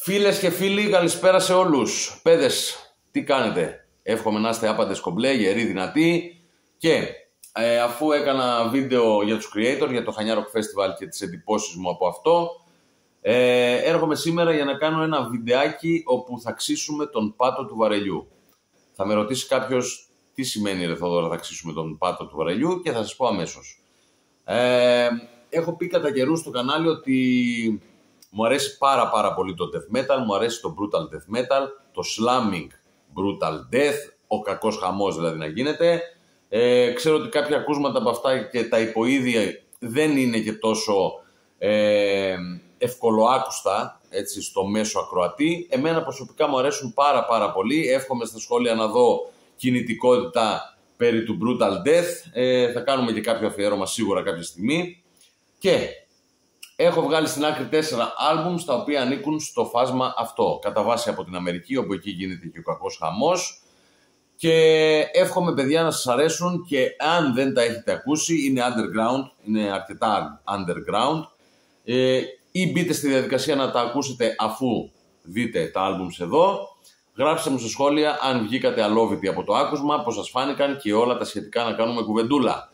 Φίλες και φίλοι, καλησπέρα σε όλους. Παιδες, τι κάνετε? Εύχομαι να είστε άπαντες κομπλέ, γεροί, δυνατοί. Και αφού έκανα βίντεο για τους creator, για το Χανιά Rock Festival και τις εντυπώσεις μου από αυτό, έρχομαι σήμερα για να κάνω ένα βιντεάκι όπου θα ξύσουμε τον πάτο του βαρελιού. Θα με ρωτήσει κάποιος τι σημαίνει, ρε Θοδόρα, θα ξύσουμε τον πάτο του βαρελιού, και θα σας πω αμέσως. Έχω πει κατά καιρούς στο κανάλι ότι μου αρέσει πάρα πολύ το death metal, μου αρέσει το brutal death metal, το slamming brutal death, ο κακός χαμός δηλαδή να γίνεται. Ξέρω ότι κάποια ακούσματα από αυτά και τα υποείδια δεν είναι και τόσο ευκολοάκουστα, έτσι, στο μέσο ακροατή. Εμένα προσωπικά μου αρέσουν πάρα πολύ. Εύχομαι στα σχόλια να δω κινητικότητα περί του brutal death. Θα κάνουμε και κάποιο αφιέρωμα σίγουρα κάποια στιγμή. Και έχω βγάλει στην άκρη 4 άλμπουμς τα οποία ανήκουν στο φάσμα αυτό. Κατά βάση από την Αμερική, όπου εκεί γίνεται και ο κακός χαμός. Και εύχομαι, παιδιά, να σας αρέσουν, και αν δεν τα έχετε ακούσει, είναι underground, είναι αρκετά underground, ή μπείτε στη διαδικασία να τα ακούσετε αφού δείτε τα άλμπουμς εδώ. Γράψτε μου στα σχόλια αν βγήκατε αλόβητοι από το άκουσμα, πώς σας φάνηκαν και όλα τα σχετικά, να κάνουμε κουβεντούλα.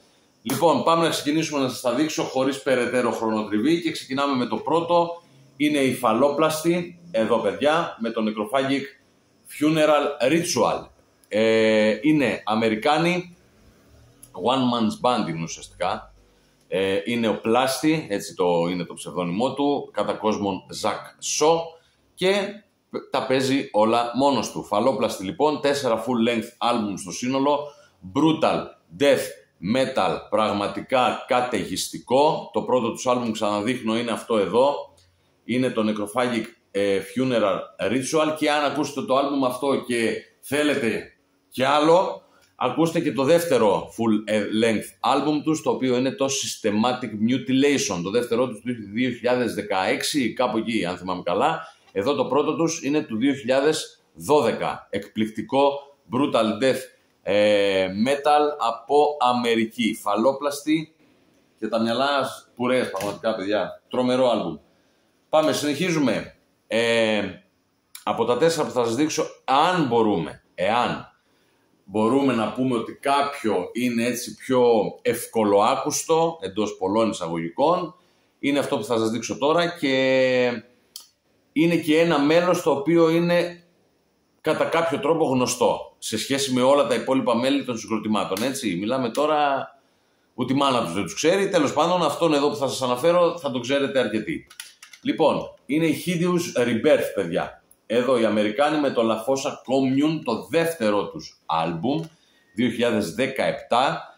Λοιπόν, πάμε να ξεκινήσουμε να σας τα δείξω χωρίς περαιτέρω χρονοτριβή, και ξεκινάμε με το πρώτο. Είναι η Φαλόπλαστη, εδώ παιδιά, με το Necrophagic Funeral Ritual. Είναι Αμερικάνοι, one man's band είναι ουσιαστικά. Είναι ο Πλάστη, έτσι είναι το ψευδόνυμό του, κατά κόσμον Ζακ Σο, και τα παίζει όλα μόνος του. Φαλόπλαστη λοιπόν, 4 full length album στο σύνολο, brutal death metal, πραγματικά καταιγιστικό. Το πρώτο τους άλμπουμ, ξαναδείχνω, είναι αυτό εδώ, είναι το Necrophagic Funeral Ritual, και αν ακούσετε το άλμπουμ αυτό και θέλετε και άλλο, ακούστε και το δεύτερο full length album τους, το οποίο είναι το Systematic Mutilation, το δεύτερο τους του 2016, κάπου εκεί αν θυμάμαι καλά. Εδώ το πρώτο τους είναι του 2012, εκπληκτικό brutal death metal από Αμερική. Φαλόπλαστη, και τα μυαλά πουρές, πραγματικά παιδιά, τρομερό άλμπουμ. Πάμε, συνεχίζουμε. Από τα 4 που θα σας δείξω, εάν μπορούμε να πούμε ότι κάποιο είναι έτσι πιο ευκολοάκουστο, εντός πολλών εισαγωγικών, είναι αυτό που θα σας δείξω τώρα, και είναι και ένα μέλος το οποίο είναι κατά κάποιο τρόπο γνωστό σε σχέση με όλα τα υπόλοιπα μέλη των συγκροτημάτων, έτσι. Μιλάμε τώρα, ούτε η μάνα τους δεν τους ξέρει. Τέλος πάντων, αυτόν εδώ που θα σας αναφέρω θα τον ξέρετε αρκετοί. Λοιπόν, είναι η Hideous Rebirth, παιδιά. Εδώ οι Αμερικάνοι με το La Fossa Commune, το δεύτερο τους άλμπουμ, 2017.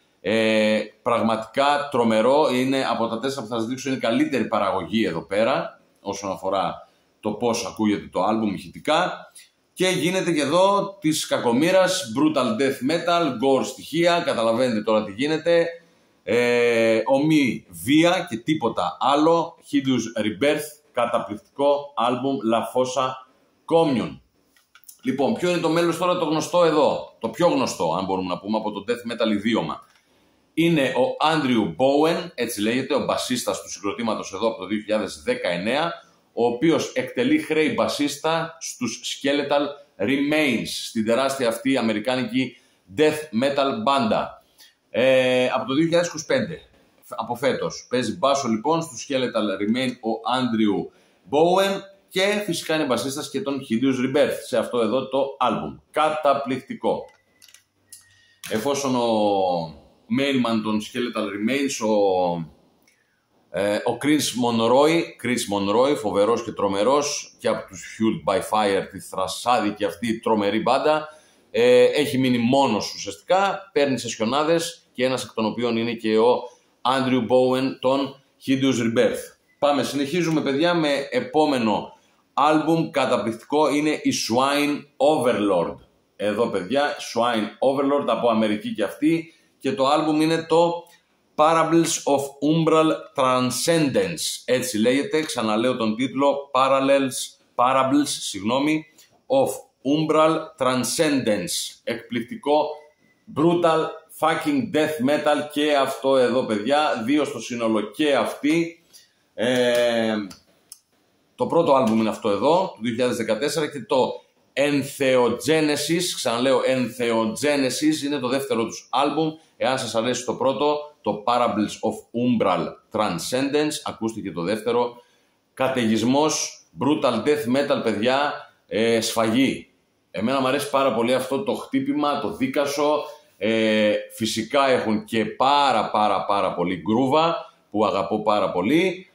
Πραγματικά τρομερό, είναι από τα 4 που θα σας δείξω, είναι η καλύτερη παραγωγή εδώ πέρα, όσον αφορά το πώς ακούγεται το άλμπουμ ηχητικά. Και γίνεται και εδώ της κακομοίρας, brutal death metal, gore στοιχεία, καταλαβαίνετε τώρα τι γίνεται. Ομή βία και τίποτα άλλο. Hideous Rebirth, καταπληκτικό άλμπουμ La Fossa Commune. Λοιπόν, ποιο είναι το μέλος τώρα το γνωστό εδώ, το πιο γνωστό αν μπορούμε να πούμε από το death metal ιδίωμα? Είναι ο Andrew Bowen, έτσι λέγεται, ο μπασίστας του συγκροτήματος εδώ από το 2019, ο οποίος εκτελεί χρέη μπασίστα στους Skeletal Remains, στην τεράστια αυτή αμερικάνικη death metal μπάντα. Από το 2025, από φέτος, παίζει μπάσο λοιπόν στους Skeletal Remain ο Andrew Bowen, και φυσικά είναι μπασίστας και τον Hideous Rebirth σε αυτό εδώ το άλμπουμ. Καταπληκτικό. Εφόσον ο mailman των Skeletal Remains, ο Chris Monroy, φοβερός και τρομερός, και από τους Fueled by Fire, τη θρασάδικη αυτή τρομερή μπάντα, έχει μείνει μόνος ουσιαστικά, παίρνει σεσιονάδες, και ένας εκ των οποίων είναι και ο Andrew Bowen, τον Hideous Rebirth. Πάμε, συνεχίζουμε παιδιά με επόμενο άλμπουμ καταπληκτικό, είναι η Swine Overlord. Εδώ παιδιά, Swine Overlord από Αμερική και αυτή, και το άλμπουμ είναι το Parables of Umbral Transcendence, έτσι λέγεται, ξαναλέω τον τίτλο, Parables of Umbral Transcendence. Εκπληκτικό brutal fucking death metal και αυτό εδώ παιδιά, 2 στο σύνολο και αυτή. Το πρώτο άλμπουμ είναι αυτό εδώ, του 2014, και το Entheogenesis, ξαναλέω Entheogenesis, είναι το δεύτερο τους άλμπουμ. Εάν σας αρέσει το πρώτο, το Parables of Umbral Transcendence, ακούστε και το δεύτερο. Καταιγισμός, brutal death metal, παιδιά, σφαγή. Εμένα μου αρέσει πάρα πολύ αυτό το χτύπημα, το δίκασο. Φυσικά έχουν και πάρα πολύ γκρούβα, που αγαπώ πάρα πολύ.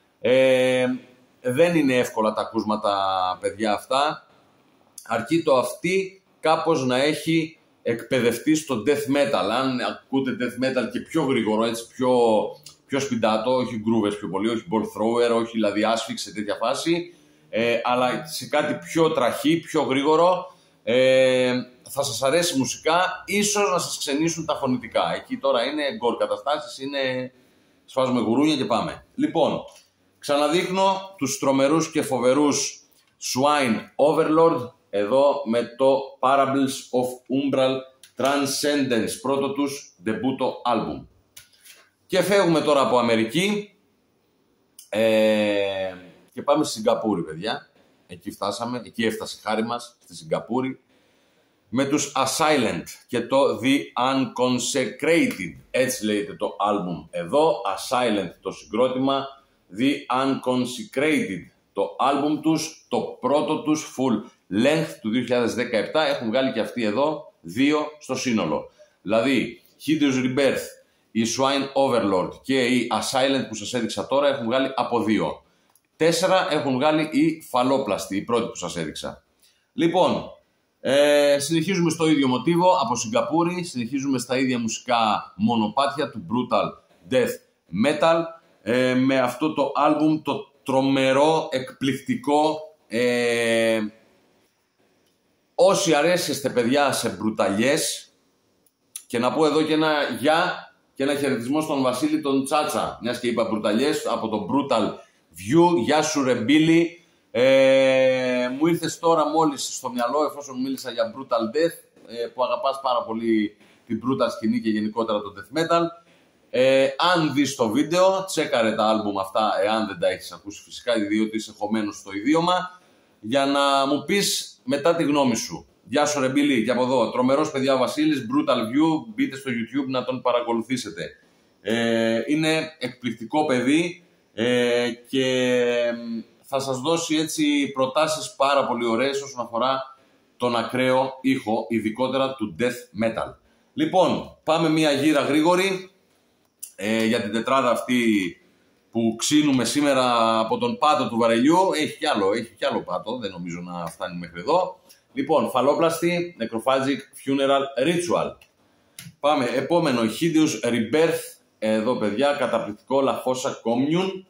Δεν είναι εύκολα τα ακούσματα, παιδιά, αυτά. Αρκεί το αυτή κάπως να έχει εκπαιδευτεί στο death metal. Αν ακούτε death metal και πιο γρήγορο, έτσι, πιο σπιντάτο, όχι γκρούβες πιο πολύ, όχι ball thrower, όχι δηλαδή asphyx σε τέτοια φάση, αλλά σε κάτι πιο τραχή, πιο γρήγορο, θα σας αρέσει μουσικά, ίσως να σας ξενήσουν τα φωνητικά. Εκεί τώρα είναι γκορ καταστάσεις, είναι σφάζουμε γουρούνια και πάμε. Λοιπόν, ξαναδείχνω τους τρομερούς και φοβερούς Swine Overlord, εδώ με το Parables of Umbral Transcendence, πρώτο τους ντεμπούτο άλμπουμ. Και φεύγουμε τώρα από Αμερική και πάμε στη Σιγκαπούρη, παιδιά. Εκεί φτάσαμε, εκεί έφτασε η χάρη μας, στη Σιγκαπούρη, με τους Asylent και το The Unconsecrated, έτσι λέγεται το άλμπουμ εδώ, Asylent το συγκρότημα, The Unconsecrated το άλμπουμ τους, το πρώτο τους full length του 2017, έχουν βγάλει και αυτοί εδώ 2 στο σύνολο. Δηλαδή, Hideous Rebirth, η Swine Overlord και η Asylent που σας έδειξα τώρα έχουν βγάλει από 2. 4 έχουν βγάλει οι Φαλόπλαστοι, οι πρώτοι που σας έδειξα. Λοιπόν, συνεχίζουμε στο ίδιο μοτίβο από Σιγκαπούρη, συνεχίζουμε στα ίδια μουσικά μονοπάτια του Brutal Death Metal, με αυτό το άλμπουμ το τρομερό, εκπληκτικό. Όσοι αρέσεστε, παιδιά, σε μπρουταλιές, και να πω εδώ και ένα γεια και ένα χαιρετισμό στον Βασίλη τον Τσάτσα, μιας και είπα μπρουταλιές, από το Brutal View. Γεια σου ρε Μπίλη. Μου ήρθες τώρα μόλις στο μυαλό, εφόσον μίλησα για Brutal Death, που αγαπάς πάρα πολύ την brutal σκηνή και γενικότερα το Death Metal. Αν δεις το βίντεο, τσέκαρε τα άλμπουμ αυτά, εάν δεν τα έχεις ακούσει φυσικά, διότι είσαι χωμένος στο ιδίωμα, για να μου πεις μετά τη γνώμη σου. Γεια σου ρε Μπίλη, και από εδώ, τρομερός, παιδιά, ο Βασίλης, Brutal View, μπείτε στο YouTube να τον παρακολουθήσετε. Είναι εκπληκτικό παιδί και θα σας δώσει έτσι προτάσεις πάρα πολύ ωραίες όσον αφορά τον ακραίο ήχο, ειδικότερα του Death Metal. Λοιπόν, πάμε μια γύρα γρήγορη για την τετράδα αυτή που ξύνουμε σήμερα από τον πάτο του βαρελιού. Έχει κι άλλο πάτο, δεν νομίζω να φτάνει μέχρι εδώ. Λοιπόν, Φαλόπλαστη, Necrophagic Funeral Ritual. Πάμε, επόμενο, Hideous Rebirth, εδώ παιδιά, καταπληκτικό, La Fossa Commune.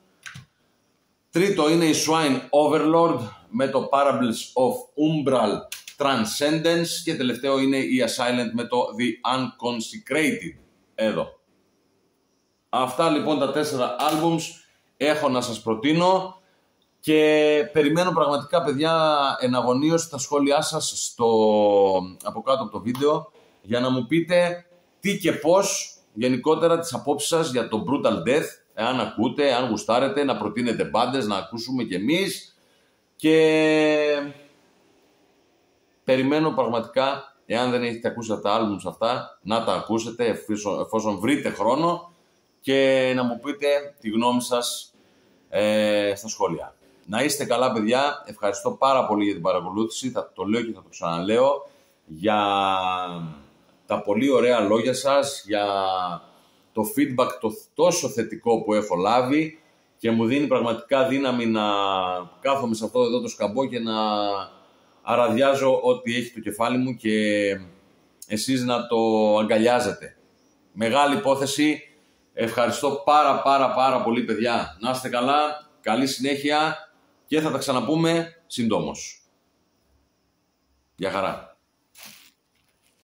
Τρίτο είναι η Swine Overlord με το Parables of Umbral Transcendence, και τελευταίο είναι η Asylent με το The Unconsecrated, εδώ. Αυτά λοιπόν τα 4 albums έχω να σας προτείνω και περιμένω πραγματικά, παιδιά, εναγωνίως τα σχόλιά σας από κάτω από το βίντεο, για να μου πείτε τι και πώς, γενικότερα τις απόψεις σας για το Brutal Death, εάν ακούτε, αν γουστάρετε, να προτείνετε μπάντες, να ακούσουμε κι εμείς, και περιμένω πραγματικά, εάν δεν έχετε ακούσει τα albums αυτά, να τα ακούσετε εφόσον βρείτε χρόνο, και να μου πείτε τη γνώμη σας στα σχόλια. Να είστε καλά, παιδιά. Ευχαριστώ πάρα πολύ για την παρακολούθηση. Θα το λέω και θα το ξαναλέω, για τα πολύ ωραία λόγια σας, για το feedback το τόσο θετικό που έχω λάβει, και μου δίνει πραγματικά δύναμη να κάθομαι σε αυτό εδώ το σκαμπό και να αραδιάζω ό,τι έχει το κεφάλι μου και εσείς να το αγκαλιάζετε. Μεγάλη υπόθεση. Ευχαριστώ πάρα πολύ, παιδιά. Να είστε καλά, καλή συνέχεια και θα τα ξαναπούμε συντόμως. Γεια χαρά.